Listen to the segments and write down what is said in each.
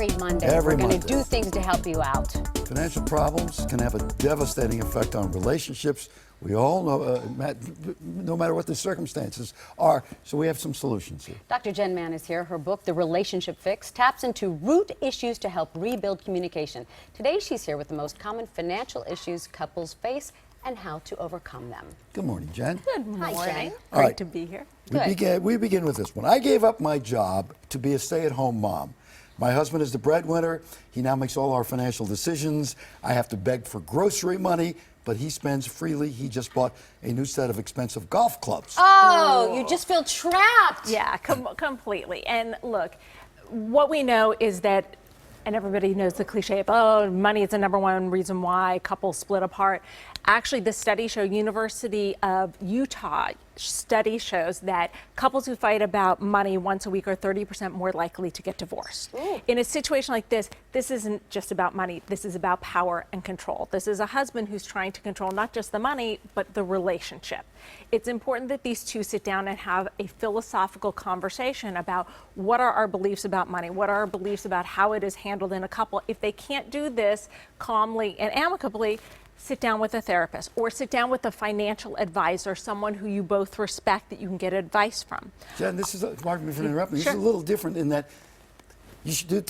every Monday. Every We're going Monday. to do things to help you out. Financial problems can have a devastating effect on relationships. We all know, no matter what the circumstances are, so we have some solutions here. Dr. Jenn Mann is here. Her book, The Relationship Fix, taps into root issues to help rebuild communication. Today, she's here with the most common financial issues couples face and how to overcome them. Good morning, Jen. Good morning. Hi, Jen. All right. Great to be here. We begin with this one. I gave up my job to be a stay-at-home mom. My husband is the breadwinner. He now makes all our financial decisions. I have to beg for grocery money, but he spends freely. He just bought a new set of expensive golf clubs. Oh, you just feel trapped. Yeah, completely. And look, what we know is that, and everybody knows the cliche of, oh, money is the #1 reason why couples split apart. Actually, the study show, University of Utah study shows that couples who fight about money once a week are 30% more likely to get divorced. Ooh. In a situation like this isn't just about money. This is about power and control. This is a husband who's trying to control not just the money, but the relationship. It's important that these two sit down and have a philosophical conversation about what are our beliefs about money, what are our beliefs about how it is handled in a couple. If they can't do this calmly and amicably, sit down with a therapist or sit down with a financial advisor, someone who you both respect that you can get advice from. Jen, this is, pardon me for interrupting, Sure. this is a little different in that you should do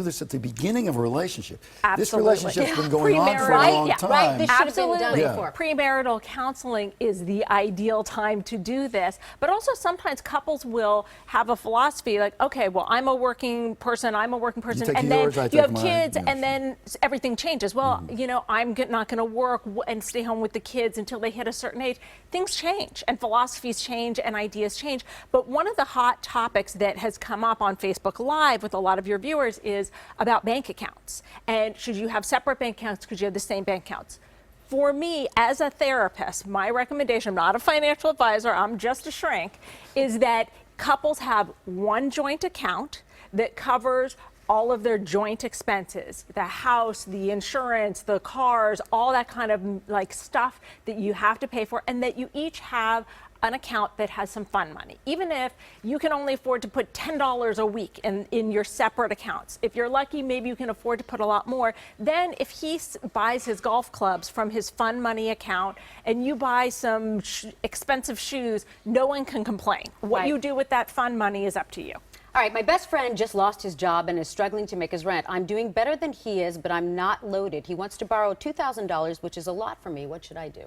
this at the beginning of a relationship. Absolutely. This relationship's been going on for a Premarital. long Yeah, time. Right, this should have been Absolutely. done Yeah. before. Premarital counseling is the ideal time to do this. But also sometimes couples will have a philosophy like, okay, well, I'm a working person, take and then yours, I you take have mine. kids, Yeah, and sure. then everything changes. Well, you know, I'm not going to work and stay home with the kids until they hit a certain age. Things change, and philosophies change, and ideas change. But one of the hot topics that has come up on Facebook Live with a lot of your viewers is about bank accounts. And should you have separate bank accounts? Could you have the same bank accounts? For me, as a therapist, my recommendation, I'm not a financial advisor, I'm just a shrink, is that couples have one joint account that covers all of their joint expenses, the house, the insurance, the cars, all that kind of like stuff that you have to pay for, and that you each have an account that has some fun money. Even if you can only afford to put $10 a week in your separate accounts. If you're lucky, maybe you can afford to put a lot more. Then if he buys his golf clubs from his fun money account and you buy some expensive shoes, no one can complain. What Right. you do with that fun money is up to you. All right, my best friend just lost his job and is struggling to make his rent. I'm doing better than he is, but I'm not loaded. He wants to borrow $2,000, which is a lot for me. What should I do?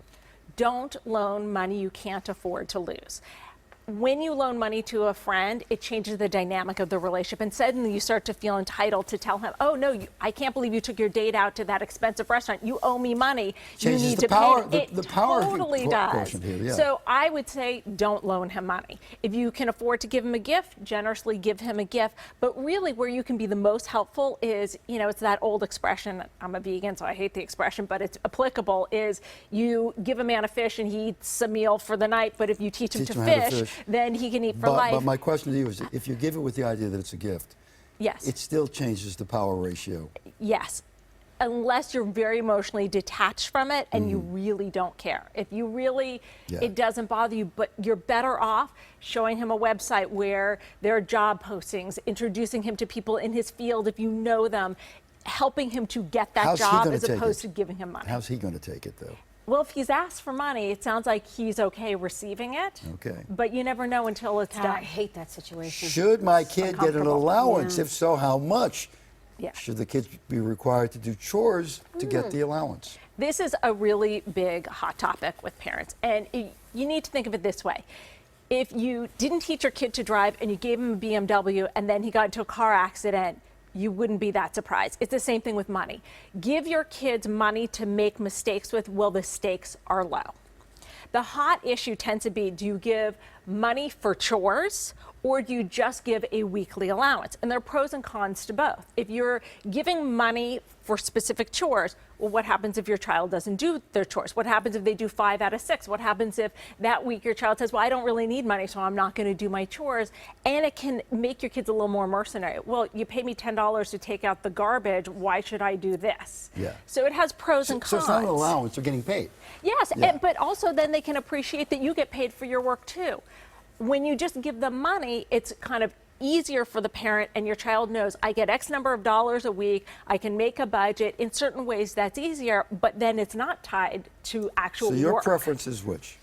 Don't loan money you can't afford to lose. When you loan money to a friend, it changes the dynamic of the relationship, and suddenly you start to feel entitled to tell him, oh no, I can't believe you took your date out to that expensive restaurant. You owe me money. Changes you need the to power- pay. the power totally does. quotient here, yeah. So I would say don't loan him money. If you can afford to give him a gift, generously give him a gift. But really where you can be the most helpful is, you know, it's that old expression, I'm a vegan, so I hate the expression, but it's applicable, is you give a man a fish and he eats a meal for the night, but if you teach him to him how to fish, fish. then he can eat for life. But my question to you is, if you give it with the idea that it's a gift, Yes. it still changes the power ratio. Yes. Unless you're very emotionally detached from it and you really don't care. If you really, Yeah. it doesn't bother you, but you're better off showing him a website where there are job postings, introducing him to people in his field if you know them, helping him to get that How's he job gonna as take opposed it? to giving him money. How's he going to take it, though? Well, if he's asked for money, it sounds like he's okay receiving it. Okay. But you never know until it's God, I done. hate that situation. Should my kid get an uncomfortable. allowance? Yeah. If so, how much? Yeah. Should the kids be required to do chores to get the allowance? This is a really big hot topic with parents, and you need to think of it this way. If you didn't teach your kid to drive and you gave him a BMW and then he got into a car accident, you wouldn't be that surprised. It's the same thing with money. Give your kids money to make mistakes with, well, the stakes are low. The hot issue tends to be, do you give money for chores or do you just give a weekly allowance? And there are pros and cons to both. If you're giving money for specific chores, well, what happens if your child doesn't do their chores? What happens if they do 5 out of 6? What happens if that week your child says, well, I don't really need money, so I'm not going to do my chores? And it can make your kids a little more mercenary. Well, you pay me $10 to take out the garbage. Why should I do this? Yeah. So it has pros and So cons. it's not an allowance, they're getting paid. Yes, Yeah. but also then they can appreciate that you get paid for your work too. When you just give them money, it's kind of easier for the parent, and your child knows I get X number of dollars a week, I can make a budget. In certain ways that's easier, but then it's not tied to actual So your work. preference is which?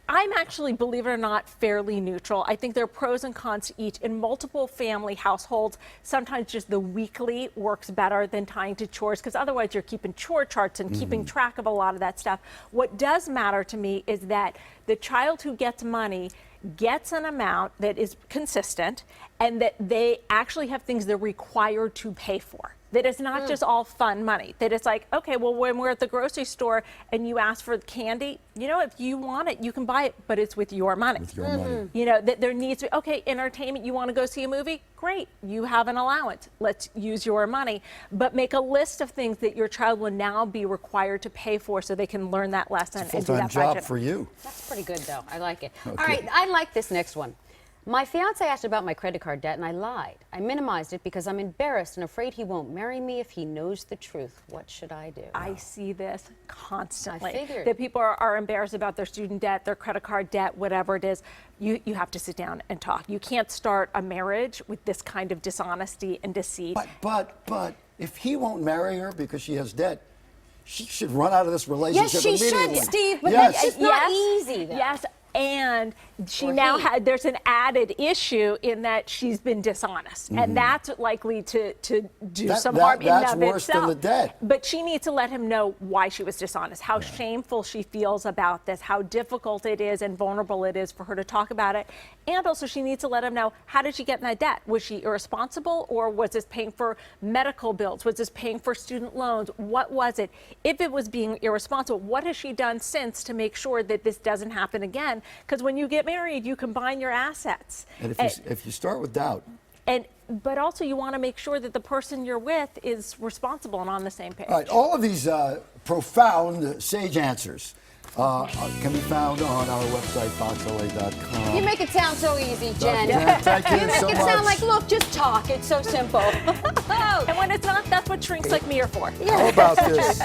I'm actually, believe it or not, fairly neutral. I think there are pros and cons to each. In multiple family households, sometimes just the weekly works better than tying to chores, because otherwise you're keeping chore charts and keeping track of a lot of that stuff. What does matter to me is that the child who gets money gets an amount that is consistent, and that they actually have things they're required to pay for. That it's not just all fun money. That it's like, okay, well, when we're at the grocery store and you ask for candy, you know, if you want it, you can buy it, but it's with your money. With your money. You know, that there needs to be, okay, entertainment, you want to go see a movie? Great, you have an allowance. Let's use your money. But make a list of things that your child will now be required to pay for so they can learn that lesson and do Full-time that job budget. for you. That's pretty good, though. I like it. Okay. All right, I like this next one. My fiance asked about my credit card debt, and I lied. I minimized it because I'm embarrassed and afraid he won't marry me if he knows the truth. What should I do? I see this constantly. I figured. That people are embarrassed about their student debt, their credit card debt, whatever it is. You have to sit down and talk. You can't start a marriage with this kind of dishonesty and deceit. But if he won't marry her because she has debt, she should run out of this relationship Yes, she immediately. should, Steve, but Yes. that's just not easy, though. Yes, and she Or now he. there's an added issue in that she's been dishonest, and that's likely to do That- some that- harm in and that's of worse than itself. the debt. But she needs to let him know why she was dishonest, how shameful she feels about this, how difficult it is and vulnerable it is for her to talk about it. And also she needs to let him know, how did she get in that debt? Was she irresponsible, or was this paying for medical bills? Was this paying for student loans? What was it? If it was being irresponsible, what has she done since to make sure that this doesn't happen again? Because when you get married, you combine your assets. And if you start with doubt, But also you want to make sure that the person you're with is responsible and on the same page. all right, all of these profound sage answers can be found on our website, foxla.com. You make it sound so easy, Jen. Jen, thank you You make so it sound much. like, look, just talk. It's so simple. And when it's not, that's what shrinks like me are for. How about this?